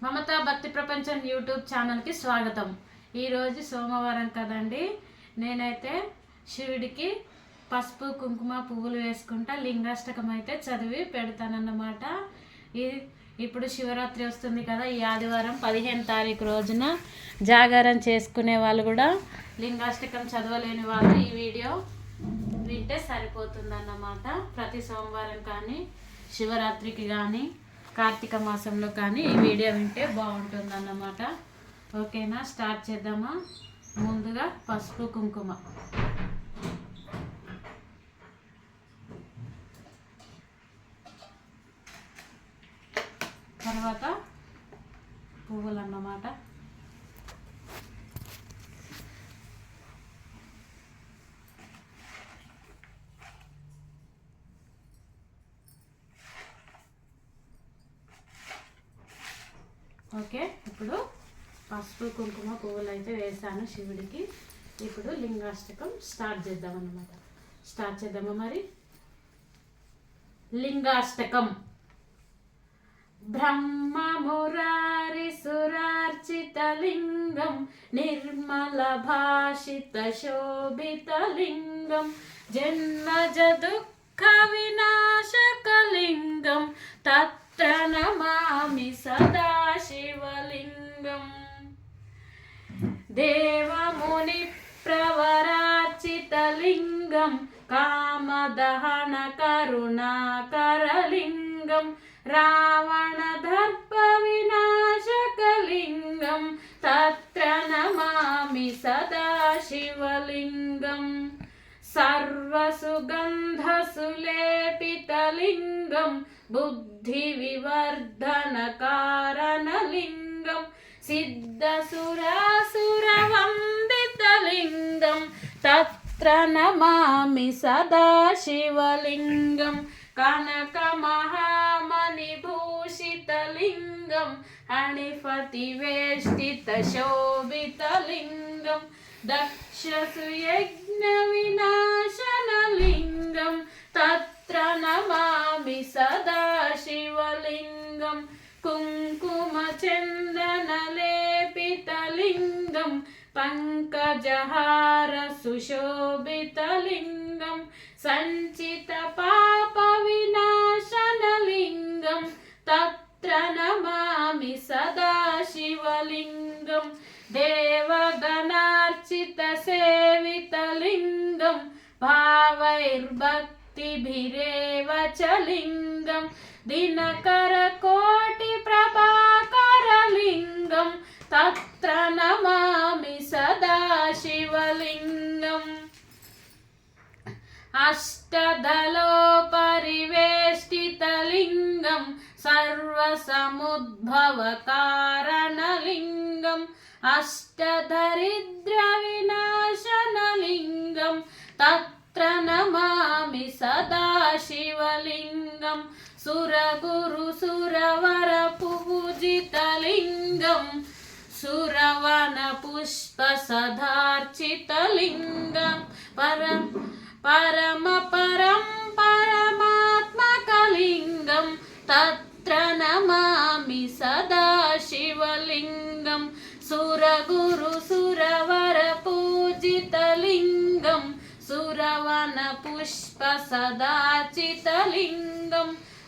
మమతా భక్తి ప్రపంచం యూట్యూబ్ ఛానల్కి స్వాగతం. ఈరోజు సోమవారం కదండి. నేనైతే శివుడికి పసుపు కుంకుమ పువ్వులు వేసుకుంటా లింగాష్టకం అయితే చదివి పెడతానన్నమాట. ఇప్పుడు శివరాత్రి వస్తుంది కదా, ఈ ఆదివారం 15 తారీఖు రోజున జాగారం చేసుకునే వాళ్ళు కూడా లింగాష్టకం చదవలేని వాళ్ళు ఈ వీడియో వింటే సరిపోతుందన్నమాట. ప్రతి సోమవారం కానీ శివరాత్రికి కానీ కార్తీక మాసంలో కానీ ఈ వీడియో వింటే బాగుంటుంది అన్నమాట. ఓకేనా, స్టార్ట్ చేద్దామా. ముందుగా పసుపు కుంకుమ, తర్వాత పువ్వులు అన్నమాట. ఓకే, ఇప్పుడు పసుపు కుంకుమ పువ్వులు అయితే వేసాను శివుడికి. ఇప్పుడు లింగాష్టకం స్టార్ట్ చేద్దాం అన్నమాట. స్టార్ట్ చేద్దామా మరి. లింగాష్టకం. బ్రహ్మ మురారి సురార్చిత లింగం నిర్మల భాషిత శోభిత లింగం జన్మజ దుఃఖ వినాశకలింగం తత్ర నమామి సదా శివలింగం. దేవముని ప్రవరార్చితలింగం కామదహన కరుణాకరలింగం రావణ దర్ప వినాశకలింగం తత్ర నమామి సదా శివలింగం. సర్వసుగంధసులేపితలింగం బుద్ధి వివర్ధన కారణలింగం సిద్ధసురాసురవందితలింగం తత్ర నమామి సదా శివలింగం. కనక మహామణిభూషితలింగం అణిపతి వేష్టిత శోభితలింగం దక్షసు యజ్ఞ వినాశనలింగం తత్ర నమామి సదా శివలింగం. కుంకుమ చందన లేపితలింగం పంకజహార సుశోభితలింగం సంచిత పాప వినాశనలింగం తత్ర నమామి సదా శివలింగం. దేవగణార్చిత సేవితలింగం భావైర్భక్తిభిరేవ చ లింగం దినకర కోటి ప్రభాకరలింగం తత్ర నమామి సదా శివలింగం. అష్టదళోపరివేష్టితలింగం సర్వసముద్భవ కారణలింగం అష్టదరిద్ర వినాశనలింగం తత్ర నమామి సదా శివలింగం. సురగురు సురవర పూజితలింగం సురవన పుష్ప సదార్చితలింగం పరమ పరమాత్మకలింగం తత్ర నమామి సదా శివలింగం. సురగురు సురవర పూజితలింగం సురవన పుష్ప సదార్చితలింగం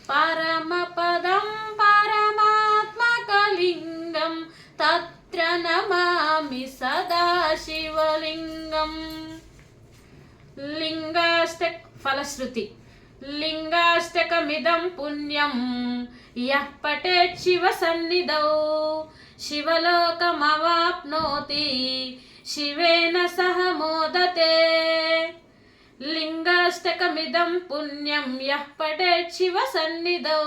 పరమపదం పరమాత్మకలింగం తత్ర నమామి సదా శివలింగం. లింగాష్టక ఫలశ్రుతి. లింగాష్టకమిదం పుణ్యం యః పఠేత్ శివ సన్నిధౌ శివలోకమవాప్నోతి శివేన సహ మోదతే. లింగాష్టకమిదం పుణ్యం యః పఠేత్ శివ సన్నిధౌ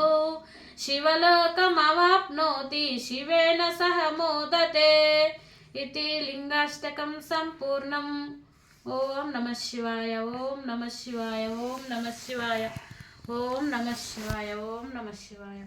శివలోకమవాప్నోతి శివేన సహ మోదతే. ఇతి లింగాష్టకం సంపూర్ణం. ఓం నమః శివాయ. ఓం నమః శివాయ. ఓం నమః శివాయ. ఓం నమః శివాయ. ఓం నమః శివాయ.